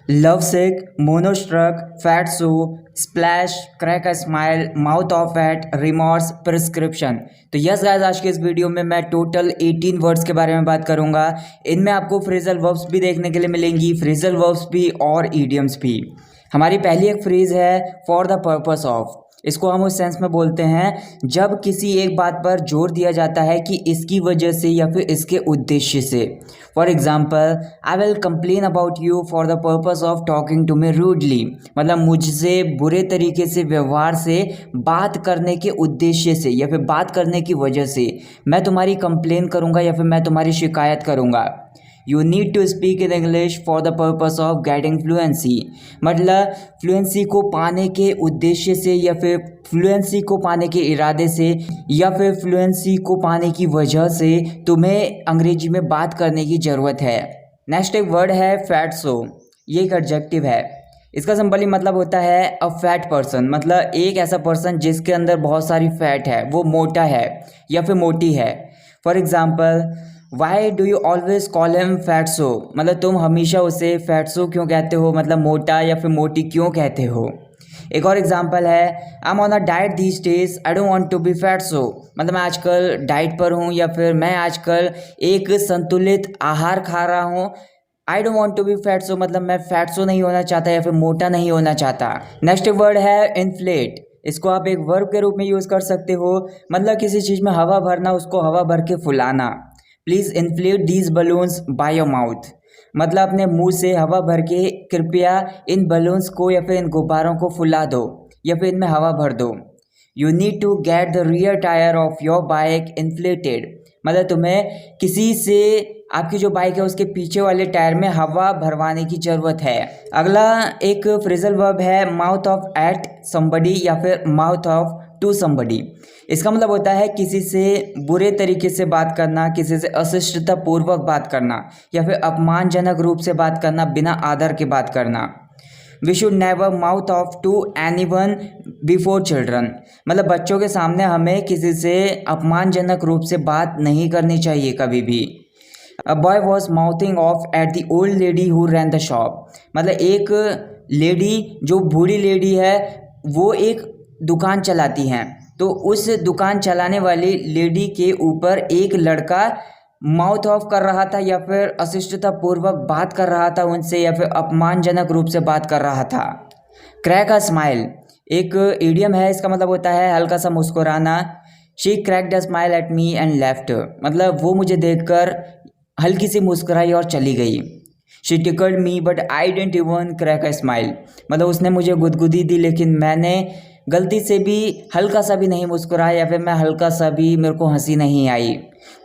Love sick, moonstruck, fatso, splash, crack a smile, mouth off at, remorse, prescription. तो yes guys, आज के इस video में मैं टोटल 18 वर्ड्स के बारे में बात करूंगा। इनमें आपको फ्रेजल वर्ब्स भी देखने के लिए मिलेंगी, फ्रेजल वर्ब्स भी और ईडियम्स भी। हमारी पहली एक फ्रेज है फॉर द पर्पस ऑफ। इसको हम उस सेंस में बोलते हैं जब किसी एक बात पर जोर दिया जाता है कि इसकी वजह से या फिर इसके उद्देश्य से। For example, I will complain about you for the purpose of talking to me rudely. मतलब मुझसे बुरे तरीके से, व्यवहार से बात करने के उद्देश्य से या फिर बात करने की वजह से मैं तुम्हारी कंप्लेन करूँगा या फिर मैं तुम्हारी शिकायत करूँगा। You need to speak in English for the purpose of getting fluency. मतलब फ्लुएंसी को पाने के उद्देश्य से या फिर फ्लुएंसी को पाने के इरादे से या फिर फ्लुएंसी को पाने की वजह से तुम्हें अंग्रेजी में बात करने की ज़रूरत है। नेक्स्ट एक वर्ड है फैट्सो। ये एक एडजेक्टिव है। इसका सिंपली मतलब होता है अ फैट पर्सन। मतलब एक ऐसा पर्सन जिसके अंदर बहुत सारी फैट है, वो मोटा है या फिर मोटी है। For example, why do you always call him fatso. मतलब तुम हमेशा उसे फैट्सो क्यों कहते हो, मतलब मोटा या फिर मोटी क्यों कहते हो। एक और एग्जांपल है I am on a diet these days, I don't want to be fatso. मतलब मैं आजकल डाइट पर हूँ या फिर मैं आजकल एक संतुलित आहार खा रहा हूँ। I don't want to be fatso मतलब मैं फैट्सो नहीं होना चाहता या फिर मोटा नहीं होना चाहता। नेक्स्ट वर्ड है इन्फ्लेट। इसको आप एक वर्ब के रूप में यूज़ कर सकते हो। मतलब किसी चीज़ में हवा भरना, उसको हवा भर के फुलाना। Please inflate these balloons by your mouth. मतलब अपने मुंह से हवा भर के कृपया इन बलून्स को या फिर इन गुब्बारों को फुला दो या फिर इनमें हवा भर दो। You need to get the rear tyre of your bike inflated. मतलब तुम्हें किसी से आपकी जो बाइक है उसके पीछे वाले टायर में हवा भरवाने की ज़रूरत है। अगला एक फ्रेजल वर्ब है माउथ ऑफ एट समबडी या फिर माउथ ऑफ टू समबडी। इसका मतलब होता है किसी से बुरे तरीके से बात करना, किसी से अशिष्टता पूर्वक बात करना या फिर अपमानजनक रूप से बात करना, बिना आदर के बात करना। We should never mouth off to anyone before children. मतलब बच्चों के सामने हमें किसी से अपमानजनक रूप से बात नहीं करनी चाहिए कभी भी। A boy was mouthing of at the old lady who rain the shop. मतलब एक लेडी जो बूढ़ी लेडी है वो एक दुकान चलाती हैं, तो उस दुकान चलाने वाली लेडी के ऊपर एक लड़का माउथ ऑफ कर रहा था या फिर अशिष्टता पूर्वक बात कर रहा था उनसे या फिर अपमानजनक रूप से बात कर रहा था। क्रैक अ स्माइल एक इडियम है। इसका मतलब होता है हल्का सा मुस्कुराना। She cracked a smile at me and left. मतलब वो मुझे देखकर हल्की सी मुस्कुराई और चली गई। She tickled me but I didn't even crack a smile. मतलब उसने मुझे गुदगुदी दी लेकिन मैंने गलती से भी हल्का सा भी नहीं मुस्कुराया या फिर मैं हल्का सा भी, मेरे को हंसी नहीं आई।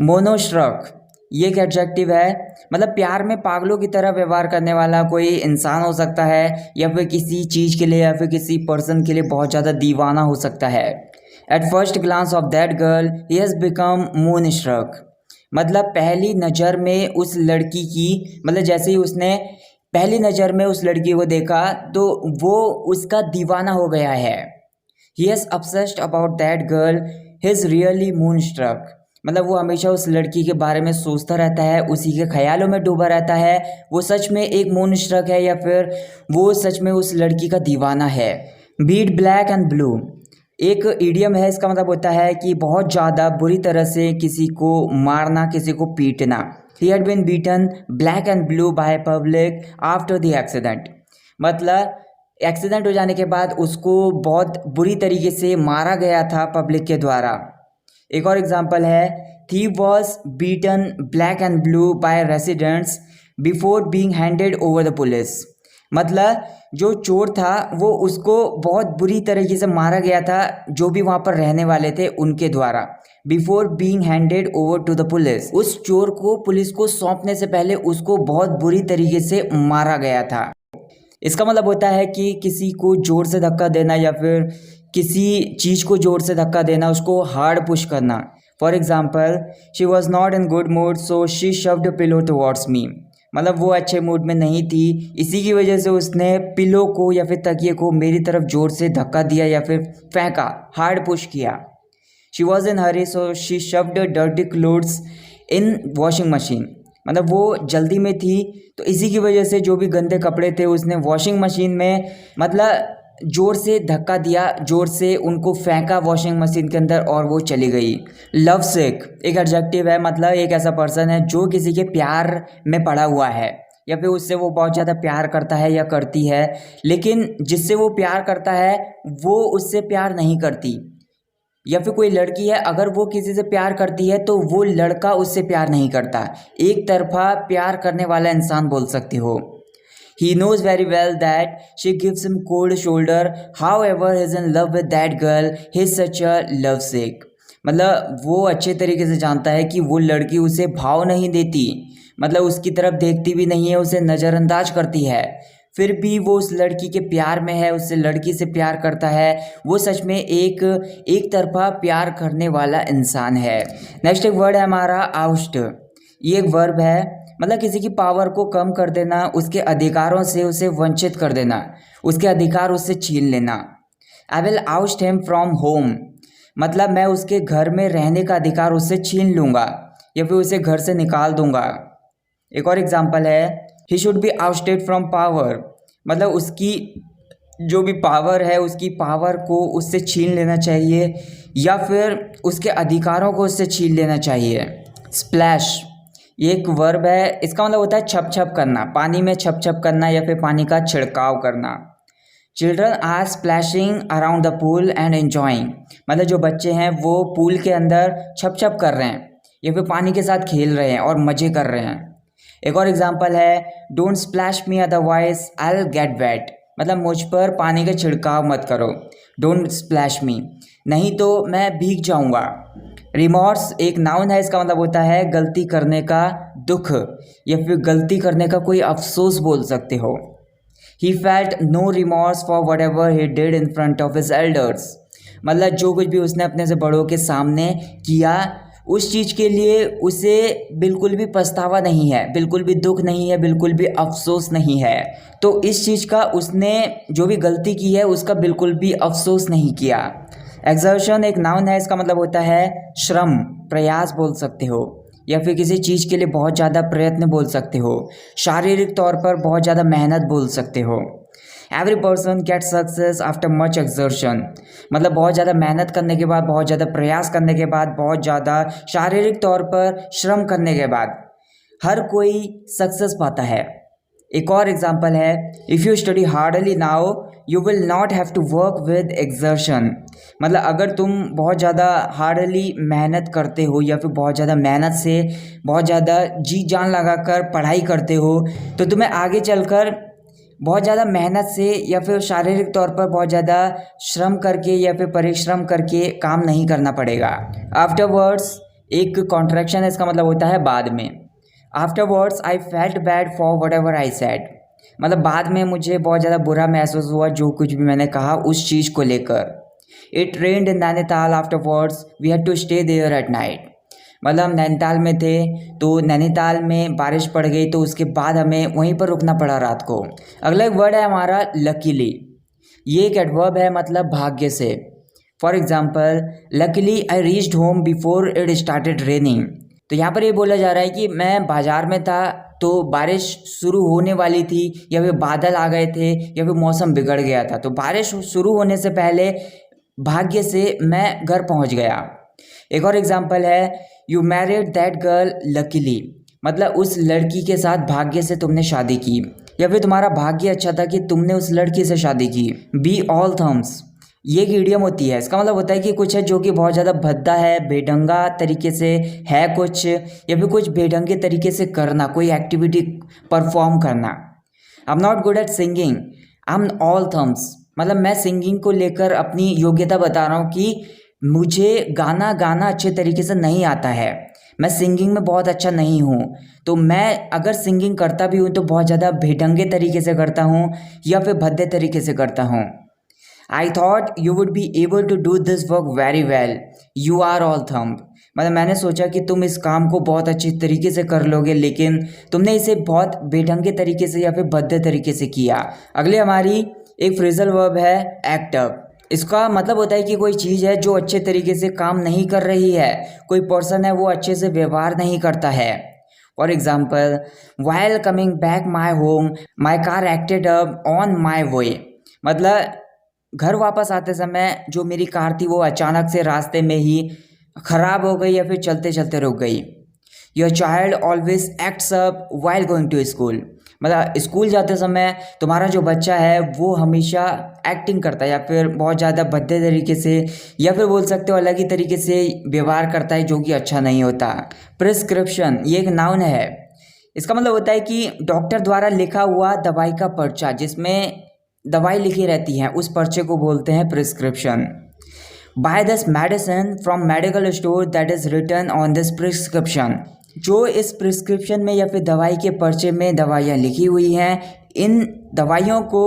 मोनोश्रक ये एक एडजेक्टिव है। मतलब प्यार में पागलों की तरह व्यवहार करने वाला कोई इंसान हो सकता है या फिर किसी चीज़ के लिए या फिर किसी पर्सन के लिए बहुत ज़्यादा दीवाना हो सकता है। At first glance of that girl he has become moonstruck. मतलब पहली नज़र में उस लड़की की, मतलब जैसे ही उसने पहली नज़र में उस लड़की को देखा तो वो उसका दीवाना हो गया है। He has obsessed about that girl, he is really moonstruck। मतलब वो हमेशा उस लड़की के बारे में सोचता रहता है, उसी के ख्यालों में डूबा रहता है। वो सच में एक moonstruck है या फिर वो सच में उस लड़की का दीवाना है। बीट ब्लैक एंड ब्लू एक इडियम है। इसका मतलब होता है कि बहुत ज़्यादा बुरी तरह से किसी को मारना, किसी को पीटना। He had been beaten black and blue by public after the accident. मतलब एक्सीडेंट हो जाने के बाद उसको बहुत बुरी तरीके से मारा गया था पब्लिक के द्वारा। एक और एग्जांपल है thief was beaten black and blue by residents before being handed over the police. मतलब जो चोर था वो उसको बहुत बुरी तरीके से मारा गया था जो भी वहाँ पर रहने वाले थे उनके द्वारा, before being handed over to the police. उस चोर को पुलिस को सौंपने से पहले उसको बहुत बुरी तरीके से मारा गया था। इसका मतलब होता है कि किसी को जोर से धक्का देना या फिर किसी चीज़ को जोर से धक्का देना, उसको हार्ड पुश करना। For example, she was not in good mood so she shoved pillow towards me. मतलब वो अच्छे मूड में नहीं थी, इसी की वजह से उसने पिलो को या फिर तकिए को मेरी तरफ जोर से धक्का दिया या फिर फेंका, हार्ड पुश किया। She was in Hari so she shoved dirty clothes in washing machine. मतलब वो जल्दी में थी, तो इसी की वजह से जो भी गंदे कपड़े थे उसने वॉशिंग मशीन में मतलब जोर से धक्का दिया, जोर से उनको फेंका वॉशिंग मशीन के अंदर और वो चली गई। लव सिक एक एडजेक्टिव है, मतलब एक ऐसा पर्सन है जो किसी के प्यार में पड़ा हुआ है या फिर उससे वो बहुत ज़्यादा प्यार करता है या करती है, लेकिन जिससे वो प्यार करता है वो उससे प्यार नहीं करती। या फिर कोई लड़की है, अगर वो किसी से प्यार करती है तो वो लड़का उससे प्यार नहीं करता। एक तरफा प्यार करने वाला इंसान बोल सकते हो। He knows very well that she gives him cold shoulder. However, he is in love with that girl. He is such a lovesick. मतलब वो अच्छे तरीके से जानता है कि वो लड़की उसे भाव नहीं देती, मतलब उसकी तरफ देखती भी नहीं है, उसे नज़रअंदाज करती है, फिर भी वो उस लड़की के प्यार में है, उससे लड़की से प्यार करता है। वो सच में एक तरफा प्यार करने वाला इंसान है। नेक्स्ट एक वर्ड है हमारा आउस्ट। ये एक वर्ब है, मतलब किसी की पावर को कम कर देना, उसके अधिकारों से उसे वंचित कर देना, उसके अधिकार उससे छीन लेना। I will oust him from home, मतलब मैं उसके घर में रहने का अधिकार उससे छीन लूँगा या फिर उसे घर से निकाल दूंगा। एक और एग्जाम्पल है, he should be ousted from power, मतलब उसकी जो भी पावर है उसकी पावर को उससे छीन लेना चाहिए या फिर उसके अधिकारों को उससे छीन लेना चाहिए। स्प्लैश ये एक वर्ब है, इसका मतलब होता है छप छप करना, पानी में छप छप करना या फिर पानी का छिड़काव करना। Children are splashing around the pool and enjoying, मतलब जो बच्चे हैं वो पूल के अंदर छप छप कर रहे हैं या फिर पानी के साथ खेल रहे हैं और मज़े कर रहे हैं। एक और एग्जांपल है, don't splash me otherwise I will get wet, मतलब मुझ पर पानी का छिड़काव मत करो। डोंट स्प्लैश मी, नहीं तो मैं भीग जाऊंगा। रिमॉर्स एक नाउन है, इसका मतलब होता है गलती करने का दुख या फिर गलती करने का कोई अफसोस बोल सकते हो। He felt no remorse for whatever he did in front of his elders, मतलब जो कुछ भी उसने अपने से बड़ों के सामने किया उस चीज़ के लिए उसे बिल्कुल भी पछतावा नहीं है, बिल्कुल भी दुख नहीं है, बिल्कुल भी अफसोस नहीं है। तो इस चीज़ का उसने जो भी गलती की है उसका बिल्कुल भी अफसोस नहीं किया। एक्सर्शन एक नाउन है, इसका मतलब होता है श्रम, प्रयास बोल सकते हो या फिर किसी चीज़ के लिए बहुत ज़्यादा प्रयत्न बोल सकते हो, शारीरिक तौर पर बहुत ज़्यादा मेहनत बोल सकते हो। Every person get success after much exertion, मतलब बहुत ज़्यादा मेहनत करने के बाद, बहुत ज़्यादा प्रयास करने के बाद, बहुत ज़्यादा शारीरिक तौर पर श्रम करने के बाद हर कोई सक्सेस पाता है। एक और एग्जाम्पल है, if you study hardly now you will not have to work with exertion, मतलब अगर तुम बहुत ज़्यादा हार्डली मेहनत करते हो या फिर बहुत ज़्यादा मेहनत से बहुत ज़्यादा जी जान लगा कर पढ़ाई करते हो तो तुम्हें आगे चलकर बहुत ज़्यादा मेहनत से या फिर शारीरिक तौर पर बहुत ज़्यादा श्रम करके या फिर परिश्रम करके काम नहीं करना पड़ेगा। आफ्टरवर्ड्स एक कॉन्ट्रैक्शन है, इसका मतलब होता है बाद में। Afterwards I felt bad for what ever I said, मतलब बाद में मुझे बहुत ज़्यादा बुरा महसूस हुआ जो कुछ भी मैंने कहा उस चीज़ को लेकर। It rained in Nainital afterwards we had to stay there at night, मतलब हम नैनीताल में थे तो नैनीताल में बारिश पड़ गई तो उसके बाद हमें वहीं पर रुकना पड़ा रात को। अगला एक वर्ड है हमारा लकीली, ये एक एडवर्ब है, मतलब भाग्य से। For example, luckily I reached home before it started raining, तो यहाँ पर ये बोला जा रहा है कि मैं बाजार में था तो बारिश शुरू होने वाली थी या फिर बादल आ गए थे या फिर मौसम बिगड़ गया था, तो बारिश शुरू होने से पहले भाग्य से मैं घर पहुँच गया। एक और एग्जाम्पल है, you married that girl luckily, मतलब उस लड़की के साथ भाग्य से तुमने शादी की या फिर तुम्हारा भाग्य अच्छा था कि तुमने उस लड़की से शादी की। बी ऑल थम्स ये एक इडियम होती है, इसका मतलब होता है कि कुछ है जो कि बहुत ज़्यादा भद्दा है, बेढंगा तरीके से है कुछ, या फिर कुछ बेढंगे तरीके से करना, कोई एक्टिविटी परफॉर्म करना। I am not good at singing, I am all thumbs, मतलब मैं सिंगिंग को लेकर अपनी योग्यता बता रहा हूँ कि मुझे गाना अच्छे तरीके से नहीं आता है, मैं सिंगिंग में बहुत अच्छा नहीं हूँ, तो मैं अगर सिंगिंग करता भी हूँ तो बहुत ज़्यादा बेढंगे तरीके से करता हूँ या फिर भद्दे तरीके से करता हूँ। I thought you would be able to do this work very well, you are all thumb, मतलब मैंने सोचा कि तुम इस काम को बहुत अच्छी तरीके से कर लोगे लेकिन तुमने इसे बहुत बेढंगे तरीके से या फिर भद्दे तरीके से किया। अगले हमारी एक फ्रेजल वर्ब है एक्ट अप, इसका मतलब होता है कि कोई चीज़ है जो अच्छे तरीके से काम नहीं कर रही है, कोई पर्सन है वो अच्छे से व्यवहार नहीं करता है। For example, while coming back my home my car acted up on my way. मतलब घर वापस आते समय जो मेरी कार थी वो अचानक से रास्ते में ही खराब हो गई या फिर चलते चलते रुक गई। Your child always acts up while going to school. मतलब स्कूल जाते समय तुम्हारा जो बच्चा है वो हमेशा एक्टिंग करता है या फिर बहुत ज़्यादा भद्दे तरीके से या फिर बोल सकते हो अलग ही तरीके से व्यवहार करता है जो कि अच्छा नहीं होता। प्रिस्क्रिप्शन ये एक नाउन है। इसका मतलब होता है कि डॉक्टर द्वारा लिखा हुआ दवाई का पर्चा, जिसमें दवाई लिखी रहती है, उस पर्चे को बोलते हैं prescription. Buy this medicine from medical store that is written on this prescription. जो इस प्रिस्क्रिप्शन में या फिर दवाई के पर्चे में दवाइयाँ लिखी हुई हैं, इन दवाइयों को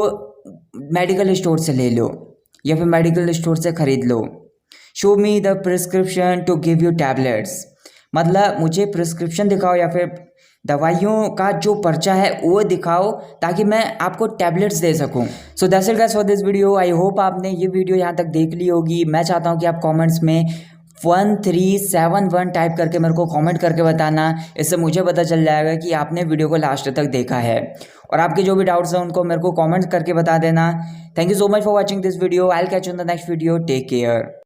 मेडिकल स्टोर से ले लो या फिर मेडिकल स्टोर से खरीद लो। Show me the prescription to give you tablets. मतलब मुझे प्रिस्क्रिप्शन दिखाओ या फिर दवाइयों का जो पर्चा है वो दिखाओ ताकि मैं आपको टैबलेट्स दे सकूं। So that's it guys for this video. I hope आपने ये वीडियो यहाँ तक देख ली होगी। मैं चाहता हूँ कि आप कमेंट्स में 1371 टाइप करके मेरे को कमेंट करके बताना। इससे मुझे पता चल जाएगा कि आपने वीडियो को लास्ट तक देखा है। और आपके जो भी डाउट्स हैं उनको मेरे को कमेंट करके बता देना। Thank you so much for watching this video. I will catch you in the next video. Take care.